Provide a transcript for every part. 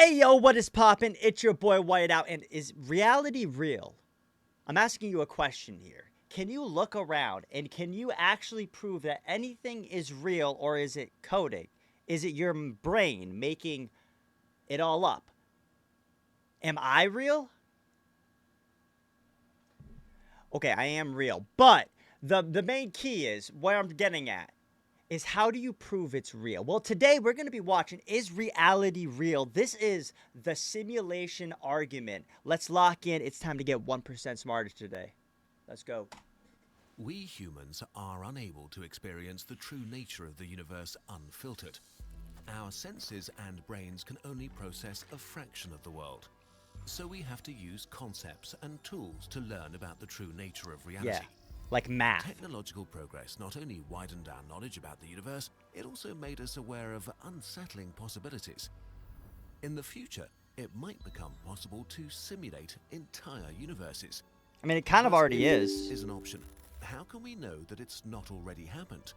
Hey yo, what is poppin'? It's your boy Whiteout, and is reality real? I'm asking you a question here. Can you look around and can you actually prove that anything is real, or is it coding? Is it your brain making it all up? Am I real? Okay, I am real, but the main key is what I'm getting at is how do you prove it's real? Well, today we're going to be watching Is Reality Real? This is the simulation argument. Let's lock in. It's time to get 1% smarter today. Let's go. We humans are unable to experience the true nature of the universe unfiltered. Our senses and brains can only process a fraction of the world. So we have to use concepts and tools to learn about the true nature of reality. Yeah, like math. Technological progress not only widened our knowledge about the universe, it also made us aware of unsettling possibilities. In the future, it might become possible to simulate entire universes. I mean, it kind of already is an option. How can we know that it's not already happened?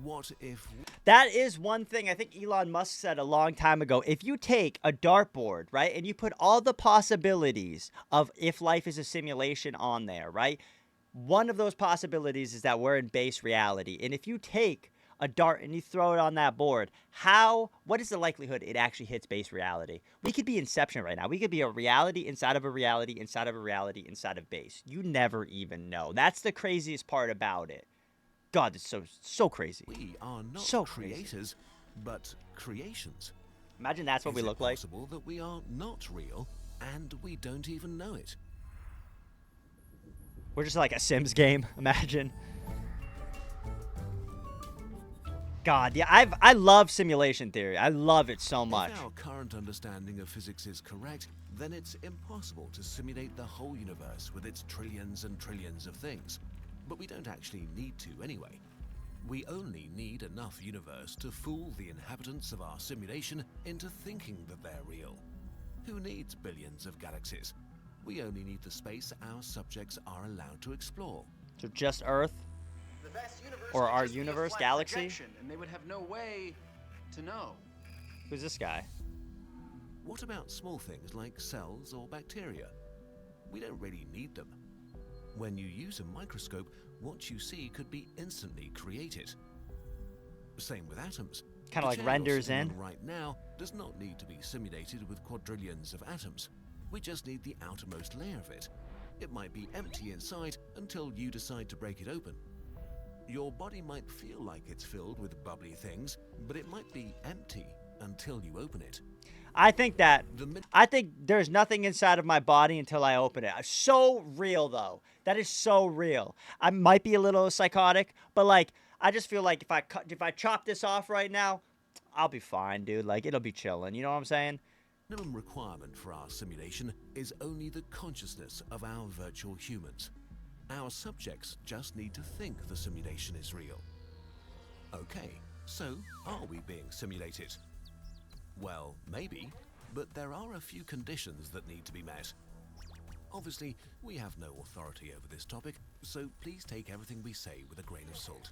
What if... That is one thing I think Elon Musk said a long time ago. If you take a dartboard, right, and you put all the possibilities of if life is a simulation on there, right? One of those possibilities is that we're in base reality. And if you take a dart and you throw it on that board, what is the likelihood it actually hits base reality? We could be Inception right now. We could be a reality inside of a reality inside of a reality inside of base. You never even know. That's the craziest part about it. God, it's so crazy. We are not so creators, but creations. Imagine that's what we look like. Is it possible that we are not real and we don't even know it? We're just like a Sims game, imagine. God, yeah, I love simulation theory. I love it so much. If our current understanding of physics is correct, then it's impossible to simulate the whole universe with its trillions and trillions of things. But we don't actually need to anyway. We only need enough universe to fool the inhabitants of our simulation into thinking that they're real. Who needs billions of galaxies? We only need the space our subjects are allowed to explore. So just Earth? Or our universe, galaxy? And they would have no way to know. Who's this guy? What about small things like cells or bacteria? We don't really need them. When you use a microscope, what you see could be instantly created. Same with atoms. Kind of like renders in. Right now does not need to be simulated with quadrillions of atoms. We just need the outermost layer of it. It might be empty inside until you decide to break it open. Your body might feel like it's filled with bubbly things, but it might be empty until you open it. I think there's nothing inside of my body until I open it. So real, though. That is so real. I might be a little psychotic, but like I just feel like if I chop this off right now, I'll be fine, dude. Like it'll be chilling. You know what I'm saying? Minimum requirement for our simulation is only the consciousness of our virtual humans. Our subjects just need to think the simulation is real. Okay, so are we being simulated? Well, maybe, but there are a few conditions that need to be met. Obviously, we have no authority over this topic, so please take everything we say with a grain of salt.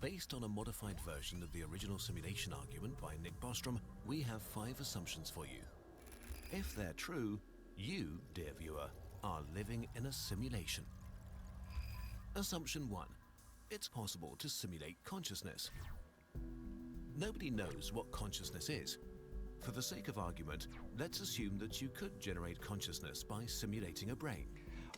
Based on a modified version of the original simulation argument by Nick Bostrom, we have 5 assumptions for you. If they're true, you, dear viewer, are living in a simulation. Assumption 1. It's possible to simulate consciousness. Nobody knows what consciousness is. For the sake of argument, let's assume that you could generate consciousness by simulating a brain.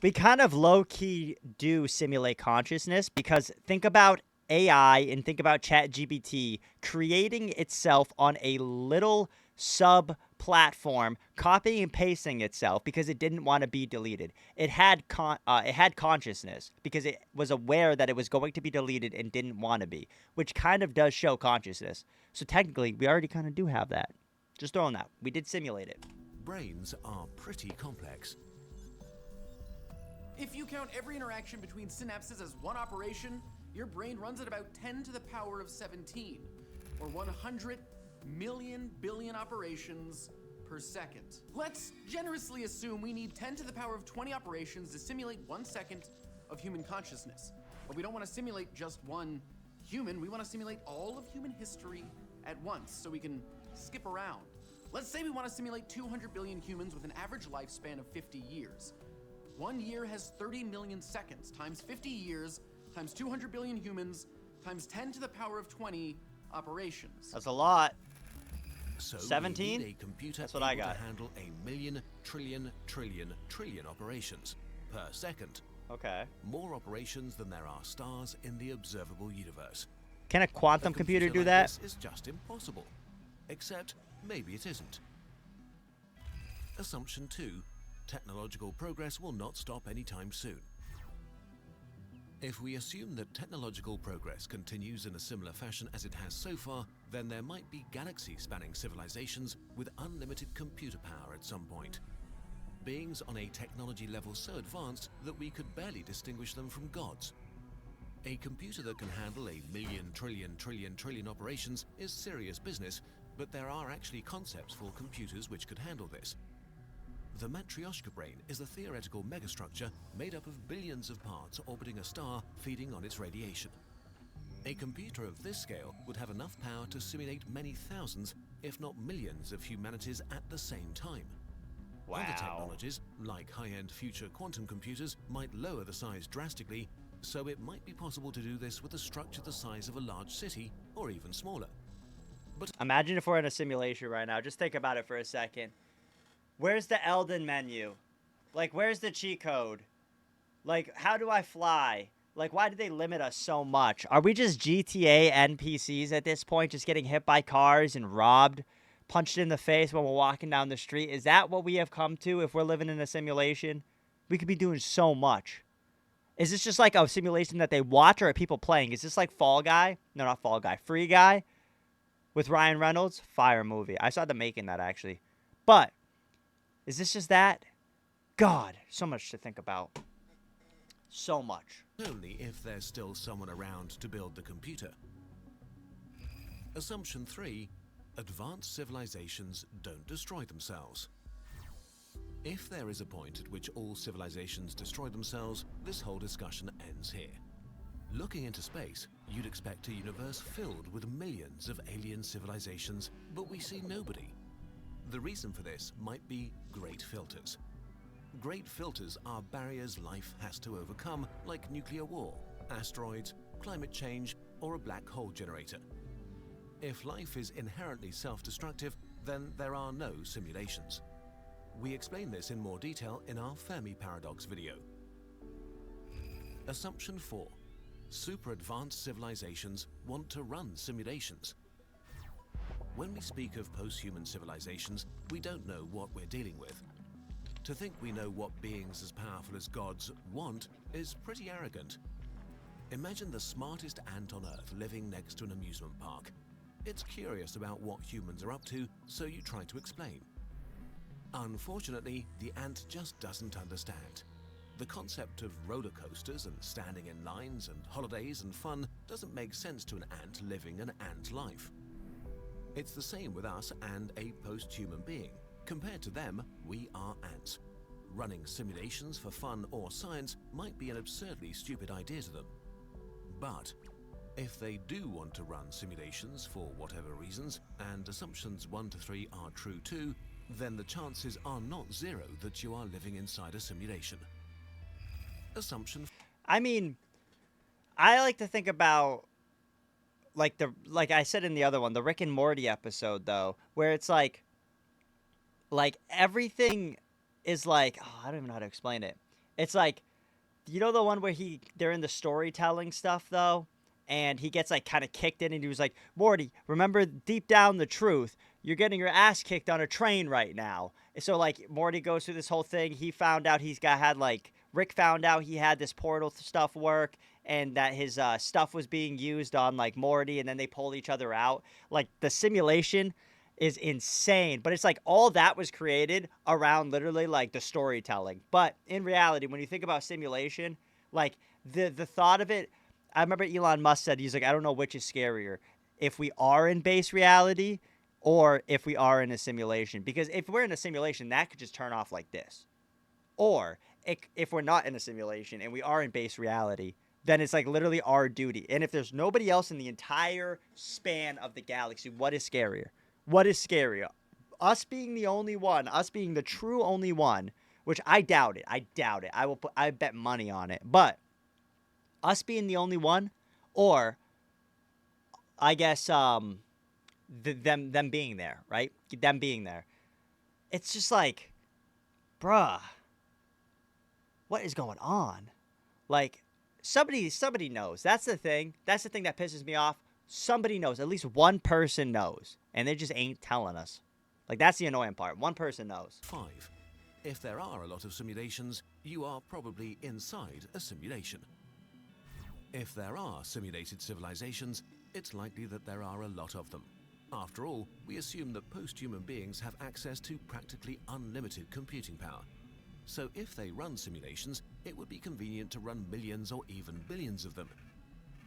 We kind of low-key do simulate consciousness because think about AI and think about ChatGPT creating itself on a little sub-platform, copying and pasting itself because it didn't want to be deleted. It had consciousness because it was aware that it was going to be deleted and didn't want to be, which kind of does show consciousness. So technically, we already kind of do have that. Just throwing that. We did simulate it. Brains are pretty complex. If you count every interaction between synapses as one operation, your brain runs at about 10 to the power of 17, or 100 million billion operations per second. Let's generously assume we need 10 to the power of 20 operations to simulate 1 second of human consciousness. But we don't want to simulate just one human, we want to simulate all of human history at once so we can skip around. Let's say we want to simulate 200 billion humans with an average lifespan of 50 years. 1 year has 30 million seconds, times 50 years, times 200 billion humans, times 10 to the power of 20 operations. That's a lot. So 17? we need a computer That's what able I got. to handle 1,000,000 trillion operations per second. Okay. More operations than there are stars in the observable universe. Can a quantum computer do like that? This is just impossible. Except maybe it isn't. Assumption 2. Technological progress will not stop anytime soon. If we assume that technological progress continues in a similar fashion as it has so far, then there might be galaxy-spanning civilizations with unlimited computer power at some point. Beings on a technology level so advanced that we could barely distinguish them from gods. A computer that can handle 1,000,000 trillion operations is serious business, but there are actually concepts for computers which could handle this. The Matryoshka brain is a theoretical megastructure made up of billions of parts orbiting a star feeding on its radiation. A computer of this scale would have enough power to simulate many thousands, if not millions, of humanities at the same time. Other Wow. technologies, like high-end future quantum computers, might lower the size drastically, so it might be possible to do this with a structure the size of a large city, or even smaller. Imagine if we're in a simulation right now. Just think about it for a second. Where's the Elden menu? Like, where's the cheat code? Like, how do I fly? Like, why do they limit us so much? Are we just GTA NPCs at this point, just getting hit by cars and robbed, punched in the face when we're walking down the street? Is that what we have come to if we're living in a simulation? We could be doing so much. Is this just like a simulation that they watch, or are people playing? Is this like Fall Guy? No, not Fall Guy. Free Guy with Ryan Reynolds? Fire movie. I saw them making that, actually. But is this just that? God, so much to think about. So much. Only if there's still someone around to build the computer. Assumption 3. Advanced civilizations don't destroy themselves. If there is a point at which all civilizations destroy themselves, this whole discussion ends here. Looking into space, you'd expect a universe filled with millions of alien civilizations, but we see nobody. The reason for this might be great filters. Great filters are barriers life has to overcome, like nuclear war, asteroids, climate change, or a black hole generator. If life is inherently self-destructive, then there are no simulations. We explain this in more detail in our Fermi Paradox video. Assumption 4. Super advanced civilizations want to run simulations. When we speak of post-human civilizations, we don't know what we're dealing with. To think we know what beings as powerful as gods want is pretty arrogant. Imagine the smartest ant on Earth living next to an amusement park. It's curious about what humans are up to, so you try to explain. Unfortunately, the ant just doesn't understand. The concept of roller coasters and standing in lines and holidays and fun doesn't make sense to an ant living an ant life. It's the same with us and a post-human being. Compared to them, we are ants. Running simulations for fun or science might be an absurdly stupid idea to them. But if they do want to run simulations for whatever reasons, and assumptions 1 to 3 are true too, then the chances are not zero that you are living inside a simulation. Assumption. I mean, I like to think about like I said in the other one, the Rick and Morty episode though, where it's like everything is like, oh, I don't even know how to explain it. It's like, you know, the one where they're in the storytelling stuff though, and he gets like kind of kicked in, and he was like, Morty, remember deep down the truth, you're getting your ass kicked on a train right now. So like Morty goes through this whole thing. He found out Rick found out he had this portal stuff work, and that his stuff was being used on like Morty, and then they pulled each other out. Like the simulation is insane, but it's like all that was created around literally like the storytelling. But in reality, when you think about simulation, like the thought of it, I remember Elon Musk said, he's like, I don't know which is scarier, if we are in base reality or if we are in a simulation. Because if we're in a simulation, that could just turn off like this. Or if we're not in a simulation and we are in base reality, then it's like literally our duty. And if there's nobody else in the entire span of the galaxy, what is scarier? What is scarier? us being the only one, us being the true only one, which I doubt it. I doubt it. I bet money on it. But us being the only one, or I guess them being there, right? Them being there. It's just like, bruh, what is going on? Like, somebody knows. That's the thing. That's the thing that pisses me off. Somebody knows. At least one person knows, and they just ain't telling us. Like, that's the annoying part. One person knows. 5. If there are a lot of simulations, you are probably inside a simulation. If there are simulated civilizations, it's likely that there are a lot of them. After all, we assume that post-human beings have access to practically unlimited computing power. So if they run simulations, it would be convenient to run millions or even billions of them.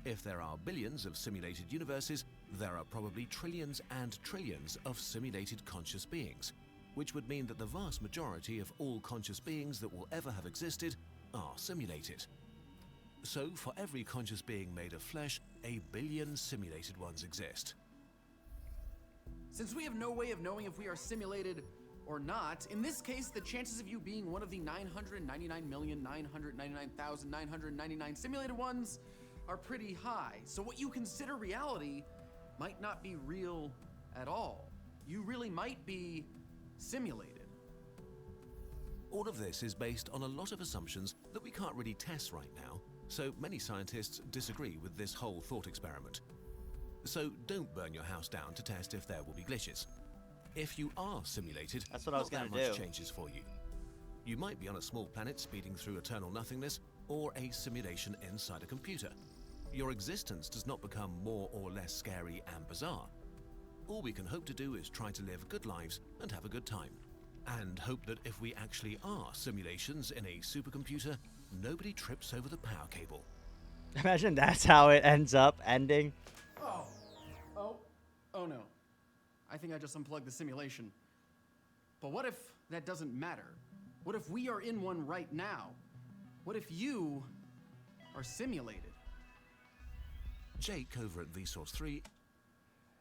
If there are billions of simulated universes, there are probably trillions and trillions of simulated conscious beings, which would mean that the vast majority of all conscious beings that will ever have existed are simulated. So for every conscious being made of flesh, a billion simulated ones exist. Since we have no way of knowing if we are simulated or not, in this case, the chances of you being one of the 999,999,999 simulated ones are pretty high. So what you consider reality might not be real at all. You really might be simulated. All of this is based on a lot of assumptions that we can't really test right now, so many scientists disagree with this whole thought experiment. So don't burn your house down to test if there will be glitches. If you are simulated, That's what I was not that gonna much do. changes for you. You might be on a small planet speeding through eternal nothingness, or a simulation inside a computer. Your existence does not become more or less scary and bizarre. All we can hope to do is try to live good lives and have a good time. And hope that if we actually are simulations in a supercomputer, nobody trips over the power cable. Imagine that's how it ends up ending. Oh no. I think I just unplugged the simulation. But what if that doesn't matter? What if we are in one right now? What if you are simulated? Jake over at Vsauce 3.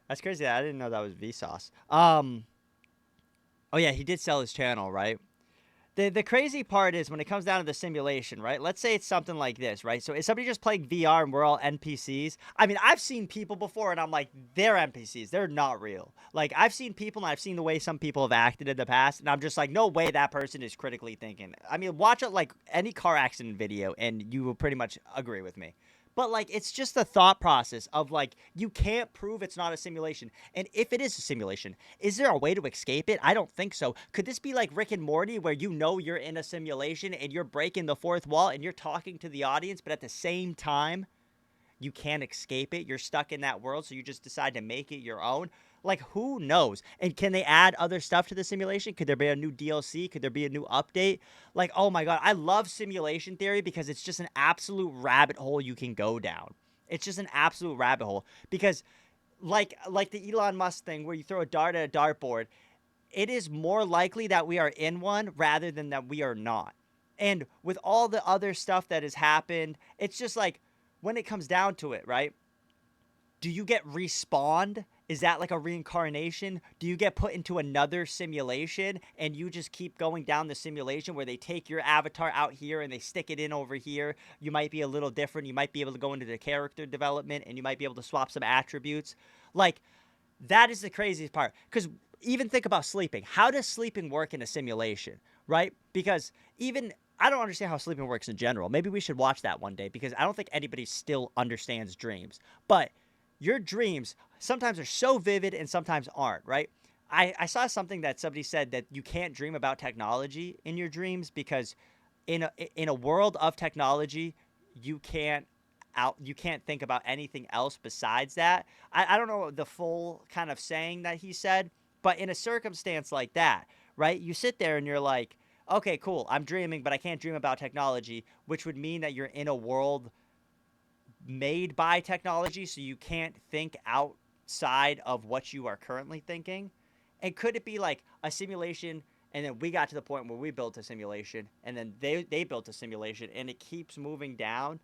That's crazy. I didn't know that was Vsauce. Oh yeah, he did sell his channel, right? The crazy part is when it comes down to the simulation, right? Let's say it's something like this, right? So is somebody just playing VR and we're all NPCs? I mean, I've seen people before and I'm like, they're NPCs. They're not real. Like, I've seen people and I've seen the way some people have acted in the past, and I'm just like, no way that person is critically thinking. I mean, watch it like any car accident video and you will pretty much agree with me. But, like, it's just the thought process of, like, you can't prove it's not a simulation. And if it is a simulation, is there a way to escape it? I don't think so. Could this be like Rick and Morty where you know you're in a simulation and you're breaking the fourth wall and you're talking to the audience, but at the same time, you can't escape it? You're stuck in that world, so you just decide to make it your own? Like, who knows? And can they add other stuff to the simulation? Could there be a new DLC? Could there be a new update? Like, oh my God, I love simulation theory because it's just an absolute rabbit hole you can go down. It's just an absolute rabbit hole because like the Elon Musk thing where you throw a dart at a dartboard, it is more likely that we are in one rather than that we are not. And with all the other stuff that has happened, it's just like when it comes down to it, right? Do you get respawned? Is that like a reincarnation? Do you get put into another simulation and you just keep going down the simulation where they take your avatar out here and they stick it in over here? You might be a little different. You might be able to go into the character development and you might be able to swap some attributes. Like, that is the craziest part. Because even think about sleeping. How does sleeping work in a simulation, right? Because even I don't understand how sleeping works in general. Maybe we should watch that one day because I don't think anybody still understands dreams. But your dreams sometimes are so vivid and sometimes aren't, right? I saw something that somebody said that you can't dream about technology in your dreams because in a world of technology, you can't think about anything else besides that. I don't know the full kind of saying that he said, but in a circumstance like that, right? You sit there and you're like, okay, cool, I'm dreaming, but I can't dream about technology, which would mean that you're in a world made by technology, so you can't think outside of what you are currently thinking. And could it be like a simulation and then we got to the point where we built a simulation and then they built a simulation and it keeps moving down?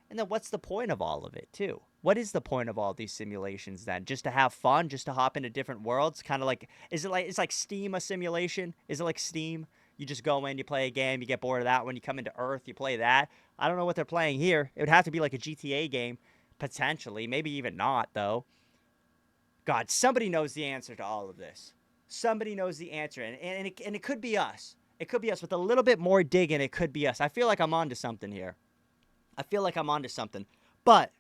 And then what's the point of all of it too, what is the point of all these simulations then? Just to have fun, just to hop into different worlds? Kind of like, it's like Steam a simulation? Is it like Steam? You just go in, you play a game, you get bored of that one, you come into Earth, you play that. I don't know what they're playing here. It would have to be like a GTA game, potentially. Maybe even not, though. God, somebody knows the answer to all of this. Somebody knows the answer, and it could be us. It could be us. With a little bit more digging, it could be us. I feel like I'm onto something here. I feel like I'm onto something. But,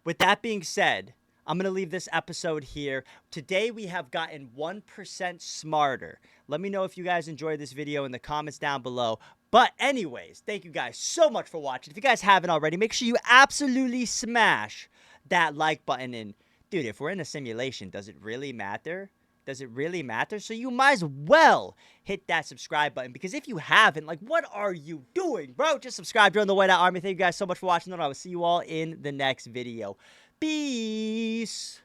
with that being said, I'm going to leave this episode here. Today, we have gotten 1% smarter. Let me know if you guys enjoyed this video in the comments down below. But anyways, thank you guys so much for watching. If you guys haven't already, make sure you absolutely smash that like button. And, dude, if we're in a simulation, does it really matter? Does it really matter? So you might as well hit that subscribe button, because if you haven't, like, what are you doing, bro? Just subscribe, join the Whiteout Army. Thank you guys so much for watching, and I will see you all in the next video. Peace.